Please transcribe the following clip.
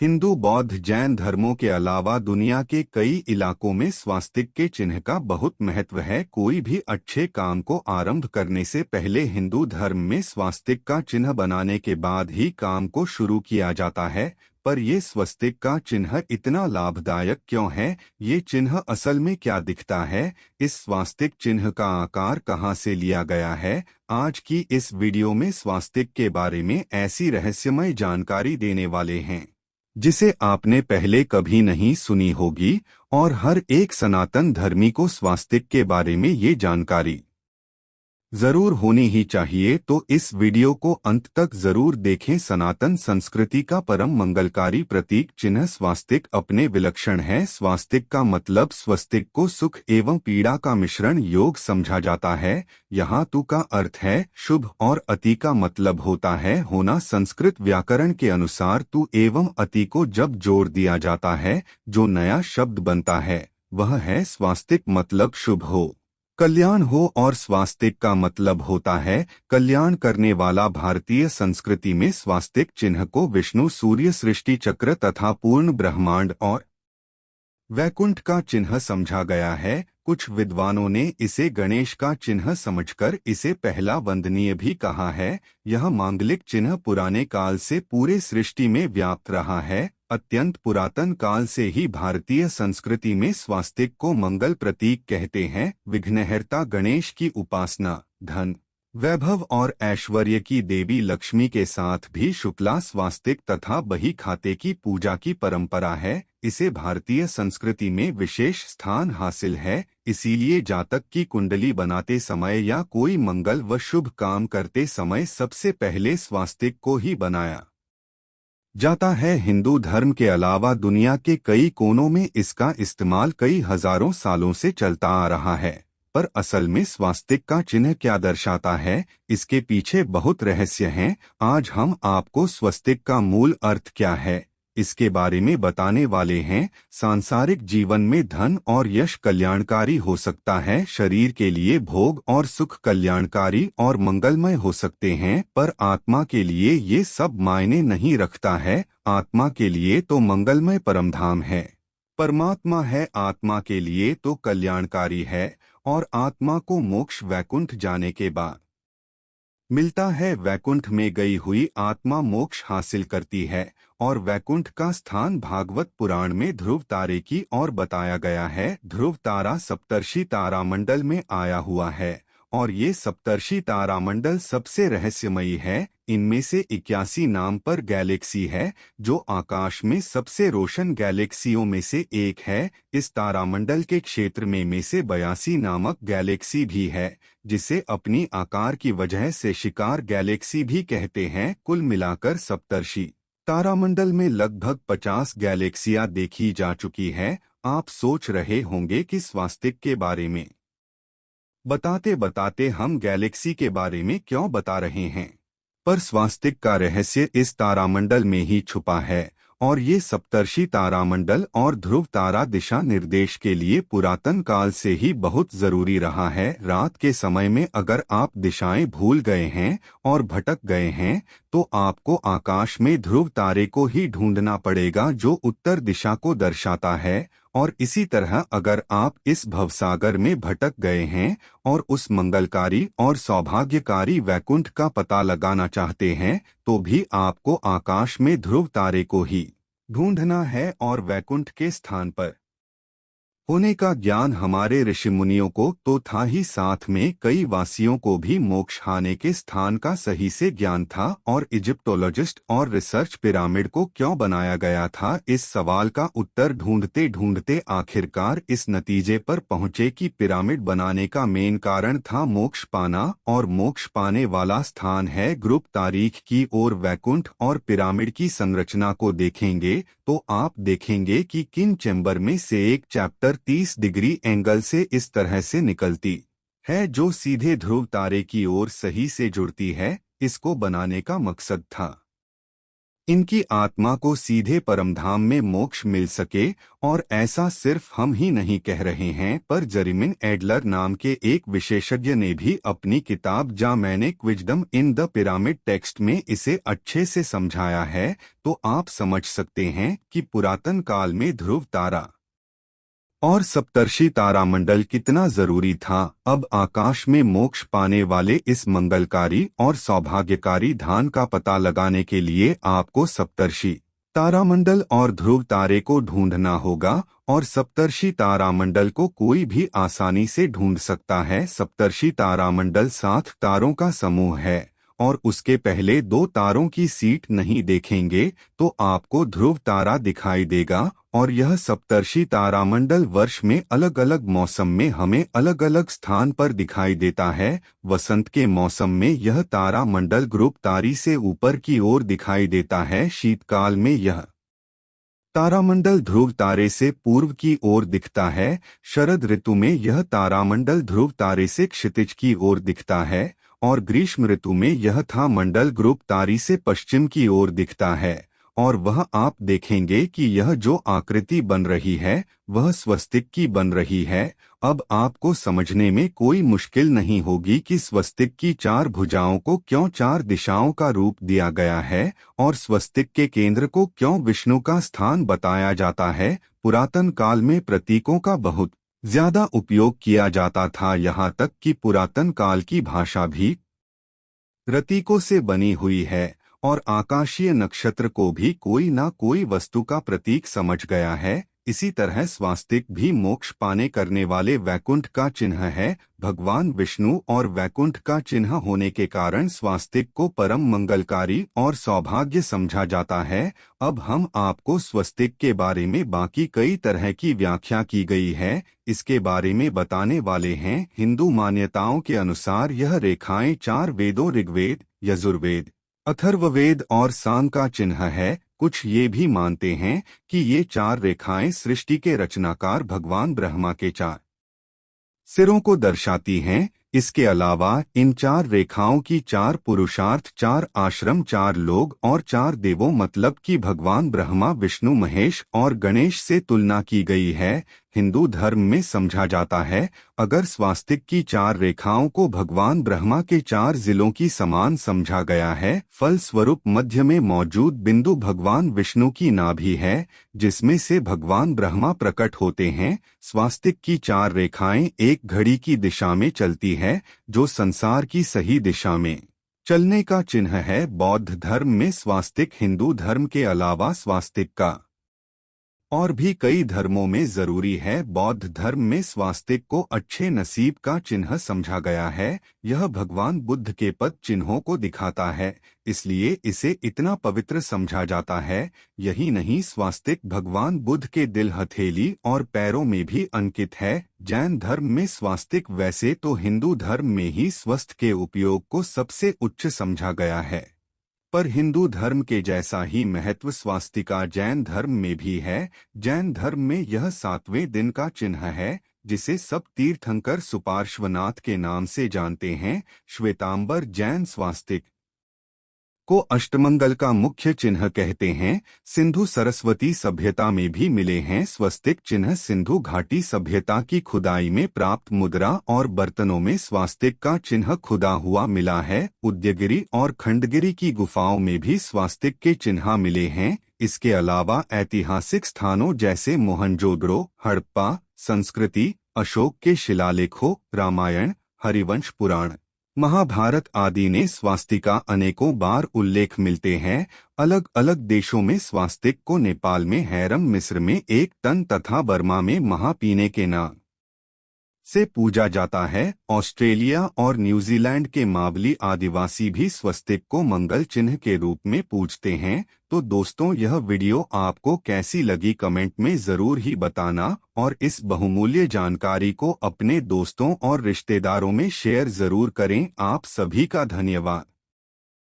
हिंदू बौद्ध जैन धर्मों के अलावा दुनिया के कई इलाकों में स्वास्तिक के चिन्ह का बहुत महत्व है। कोई भी अच्छे काम को आरंभ करने से पहले हिंदू धर्म में स्वास्तिक का चिन्ह बनाने के बाद ही काम को शुरू किया जाता है। पर ये स्वस्तिक का चिन्ह इतना लाभदायक क्यों है? ये चिन्ह असल में क्या दिखता है? इस स्वास्तिक चिन्ह का आकार कहाँ से लिया गया है? आज की इस वीडियो में स्वास्तिक के बारे में ऐसी रहस्यमय जानकारी देने वाले हैं जिसे आपने पहले कभी नहीं सुनी होगी, और हर एक सनातन धर्मी को स्वास्तिक के बारे में ये जानकारी जरूर होनी ही चाहिए। तो इस वीडियो को अंत तक जरूर देखें। सनातन संस्कृति का परम मंगलकारी प्रतीक चिन्ह स्वास्तिक अपने विलक्षण है। स्वास्तिक का मतलब स्वस्तिक को सुख एवं पीड़ा का मिश्रण योग समझा जाता है। यहाँ तु का अर्थ है शुभ और अति का मतलब होता है होना। संस्कृत व्याकरण के अनुसार तु एवं अति को जब जोड़ दिया जाता है, जो नया शब्द बनता है वह है स्वास्तिक, मतलब शुभ हो, कल्याण हो। और स्वास्तिक का मतलब होता है कल्याण करने वाला। भारतीय संस्कृति में स्वास्तिक चिन्ह को विष्णु, सूर्य, सृष्टि चक्र तथा पूर्ण ब्रह्मांड और वैकुंठ का चिन्ह समझा गया है। कुछ विद्वानों ने इसे गणेश का चिन्ह समझकर इसे पहला वंदनीय भी कहा है। यह मांगलिक चिन्ह पुराने काल से पूरे सृष्टि में व्याप्त रहा है। अत्यंत पुरातन काल से ही भारतीय संस्कृति में स्वास्तिक को मंगल प्रतीक कहते हैं। विघ्नहर्ता गणेश की उपासना धन, वैभव और ऐश्वर्य की देवी लक्ष्मी के साथ भी शुक्ला स्वास्तिक तथा बही खाते की पूजा की परंपरा है। इसे भारतीय संस्कृति में विशेष स्थान हासिल है। इसीलिए जातक की कुंडली बनाते समय या कोई मंगल व शुभ काम करते समय सबसे पहले स्वास्तिक को ही बनाया जाता है। हिंदू धर्म के अलावा दुनिया के कई कोनों में इसका इस्तेमाल कई हजारों सालों से चलता आ रहा है। पर असल में स्वास्तिक का चिन्ह क्या दर्शाता है, इसके पीछे बहुत रहस्य हैं। आज हम आपको स्वस्तिक का मूल अर्थ क्या है इसके बारे में बताने वाले हैं। सांसारिक जीवन में धन और यश कल्याणकारी हो सकता है। शरीर के लिए भोग और सुख कल्याणकारी और मंगलमय हो सकते हैं, पर आत्मा के लिए ये सब मायने नहीं रखता है। आत्मा के लिए तो मंगलमय परमधाम है, परमात्मा है। आत्मा के लिए तो कल्याणकारी है और आत्मा को मोक्ष वैकुंठ जाने के बाद मिलता है। वैकुंठ में गई हुई आत्मा मोक्ष हासिल करती है। और वैकुंठ का स्थान भागवत पुराण में ध्रुव तारे की ओर बताया गया है। ध्रुव तारा सप्तर्षि तारामंडल में आया हुआ है और ये सप्तर्षि तारामंडल सबसे रहस्यमयी है। इनमें से 81 नाम पर गैलेक्सी है, जो आकाश में सबसे रोशन गैलेक्सियों में से एक है। इस तारामंडल के क्षेत्र में से 82 नामक गैलेक्सी भी है, जिसे अपनी आकार की वजह से शिकार गैलेक्सी भी कहते हैं। कुल मिलाकर सप्तर्षि तारामंडल में लगभग 50 गैलेक्सियां देखी जा चुकी है। आप सोच रहे होंगे कि स्वास्तिक के बारे में बताते बताते हम गैलेक्सी के बारे में क्यों बता रहे हैं, पर स्वास्तिक का रहस्य इस तारामंडल में ही छुपा है। और ये सप्तर्षि तारामंडल और ध्रुव तारा दिशा निर्देश के लिए पुरातन काल से ही बहुत जरूरी रहा है। रात के समय में अगर आप दिशाएं भूल गए हैं और भटक गए हैं, तो आपको आकाश में ध्रुव तारे को ही ढूंढना पड़ेगा, जो उत्तर दिशा को दर्शाता है। और इसी तरह अगर आप इस भवसागर में भटक गए हैं और उस मंगलकारी और सौभाग्यकारी वैकुंठ का पता लगाना चाहते हैं, तो भी आपको आकाश में ध्रुव तारे को ही ढूंढना है। और वैकुंठ के स्थान पर होने का ज्ञान हमारे ऋषि मुनियों को तो था ही, साथ में कई वासियों को भी मोक्ष हाने के स्थान का सही से ज्ञान था। और इजिप्टोलॉजिस्ट और रिसर्च पिरामिड को क्यों बनाया गया था, इस सवाल का उत्तर ढूंढते ढूंढते आखिरकार इस नतीजे पर पहुंचे कि पिरामिड बनाने का मेन कारण था मोक्ष पाना, और मोक्ष पाने वाला स्थान है ग्रुप तारीख की ओर वैकुंठ। और पिरामिड की संरचना को देखेंगे तो आप देखेंगे कि किन चैम्बर में से एक चैप्टर 30 डिग्री एंगल से इस तरह से निकलती है, जो सीधे ध्रुव तारे की ओर सही से जुड़ती है। इसको बनाने का मकसद था इनकी आत्मा को सीधे परमधाम में मोक्ष मिल सके। और ऐसा सिर्फ हम ही नहीं कह रहे हैं, पर जेरेमी एडलर नाम के एक विशेषज्ञ ने भी अपनी किताब Germanic wisdom in the pyramid text में इसे अच्छे से समझाया है। तो आप समझ सकते हैं कि पुरातन काल में ध्रुव तारा और सप्तर्षि तारामंडल कितना जरूरी था। अब आकाश में मोक्ष पाने वाले इस मंगलकारी और सौभाग्यकारी धान का पता लगाने के लिए आपको सप्तर्षि तारामंडल और ध्रुव तारे को ढूंढना होगा। और सप्तर्षि तारामंडल को कोई भी आसानी से ढूंढ सकता है। सप्तर्षि तारामंडल 7 तारों का समूह है और उसके पहले 2 तारों की सीट नहीं देखेंगे तो आपको ध्रुव तारा दिखाई देगा। और यह सप्तर्षि तारामंडल वर्ष में अलग अलग मौसम में हमें अलग अलग स्थान पर दिखाई देता है। वसंत के मौसम में यह तारामंडल ध्रुव तारे से ऊपर की ओर दिखाई देता है। शीतकाल में यह तारामंडल ध्रुव तारे से पूर्व की ओर दिखता है। शरद ऋतु में यह तारामंडल ध्रुव तारे से क्षितिज की ओर दिखता है। और ग्रीष्म ऋतु में यह था मंडल ध्रुव तारे से पश्चिम की ओर दिखता है। और वह आप देखेंगे कि यह जो आकृति बन रही है वह स्वस्तिक की बन रही है। अब आपको समझने में कोई मुश्किल नहीं होगी कि स्वस्तिक की 4 भुजाओं को क्यों 4 दिशाओं का रूप दिया गया है और स्वस्तिक के केंद्र को क्यों विष्णु का स्थान बताया जाता है। पुरातन काल में प्रतीकों का बहुत ज्यादा उपयोग किया जाता था, यहाँ तक कि पुरातन काल की भाषा भी प्रतीकों से बनी हुई है। और आकाशीय नक्षत्र को भी कोई ना कोई वस्तु का प्रतीक समझ गया है। इसी तरह स्वास्तिक भी मोक्ष पाने करने वाले वैकुंठ का चिन्ह है। भगवान विष्णु और वैकुंठ का चिन्ह होने के कारण स्वास्तिक को परम मंगलकारी और सौभाग्य समझा जाता है। अब हम आपको स्वस्तिक के बारे में बाकी कई तरह की व्याख्या की गई है, इसके बारे में बताने वाले हैं। हिंदू मान्यताओं के अनुसार यह रेखाएं 4 वेदों ऋग्वेद, यजुर्वेद, अथर्ववेद और साम का चिन्ह है। कुछ ये भी मानते हैं कि ये 4 रेखाएं सृष्टि के रचनाकार भगवान ब्रह्मा के 4 सिरों को दर्शाती हैं। इसके अलावा इन 4 रेखाओं की 4 पुरुषार्थ, 4 आश्रम, 4 लोग और 4 देवों मतलब कि भगवान ब्रह्मा, विष्णु, महेश और गणेश से तुलना की गई है। हिंदू धर्म में समझा जाता है अगर स्वास्तिक की 4 रेखाओं को भगवान ब्रह्मा के 4 जिलों की समान समझा गया है, फलस्वरूप मध्य में मौजूद बिंदु भगवान विष्णु की नाभि है जिसमें से भगवान ब्रह्मा प्रकट होते हैं। स्वास्तिक की 4 रेखाएं एक घड़ी की दिशा में चलती है जो संसार की सही दिशा में चलने का चिन्ह है। बौद्ध धर्म में स्वास्तिक, हिंदू धर्म के अलावा स्वास्तिक का और भी कई धर्मों में जरूरी है। बौद्ध धर्म में स्वास्तिक को अच्छे नसीब का चिन्ह समझा गया है। यह भगवान बुद्ध के पद चिन्हों को दिखाता है, इसलिए इसे इतना पवित्र समझा जाता है। यही नहीं, स्वास्तिक भगवान बुद्ध के दिल, हथेली और पैरों में भी अंकित है। जैन धर्म में स्वास्तिक, वैसे तो हिंदू धर्म में ही स्वस्थ के उपयोग को सबसे उच्च समझा गया है, पर हिंदू धर्म के जैसा ही महत्व स्वास्तिका जैन धर्म में भी है। जैन धर्म में यह 7वें दिन का चिन्ह है जिसे सब तीर्थंकर सुपार्श्वनाथ के नाम से जानते हैं। श्वेतांबर जैन स्वास्तिक को अष्टमंगल का मुख्य चिन्ह कहते हैं। सिंधु सरस्वती सभ्यता में भी मिले हैं स्वस्तिक चिन्ह। सिंधु घाटी सभ्यता की खुदाई में प्राप्त मुद्रा और बर्तनों में स्वास्तिक का चिन्ह खुदा हुआ मिला है। उदयगिरी और खंडगिरी की गुफाओं में भी स्वास्तिक के चिन्ह मिले हैं। इसके अलावा ऐतिहासिक स्थानों जैसे मोहनजोदड़ो, हड़प्पा संस्कृति, अशोक के शिलालेखों, रामायण, हरिवंश पुराण, महाभारत आदि ने स्वास्तिका अनेकों बार उल्लेख मिलते हैं। अलग अलग देशों में स्वास्तिक को नेपाल में हैरम, मिस्र में एक तन तथा बर्मा में महापीने के नाम से पूजा जाता है। ऑस्ट्रेलिया और न्यूजीलैंड के मावली आदिवासी भी स्वस्तिक को मंगल चिन्ह के रूप में पूजते हैं। तो दोस्तों, यह वीडियो आपको कैसी लगी कमेंट में जरूर ही बताना और इस बहुमूल्य जानकारी को अपने दोस्तों और रिश्तेदारों में शेयर जरूर करें। आप सभी का धन्यवाद।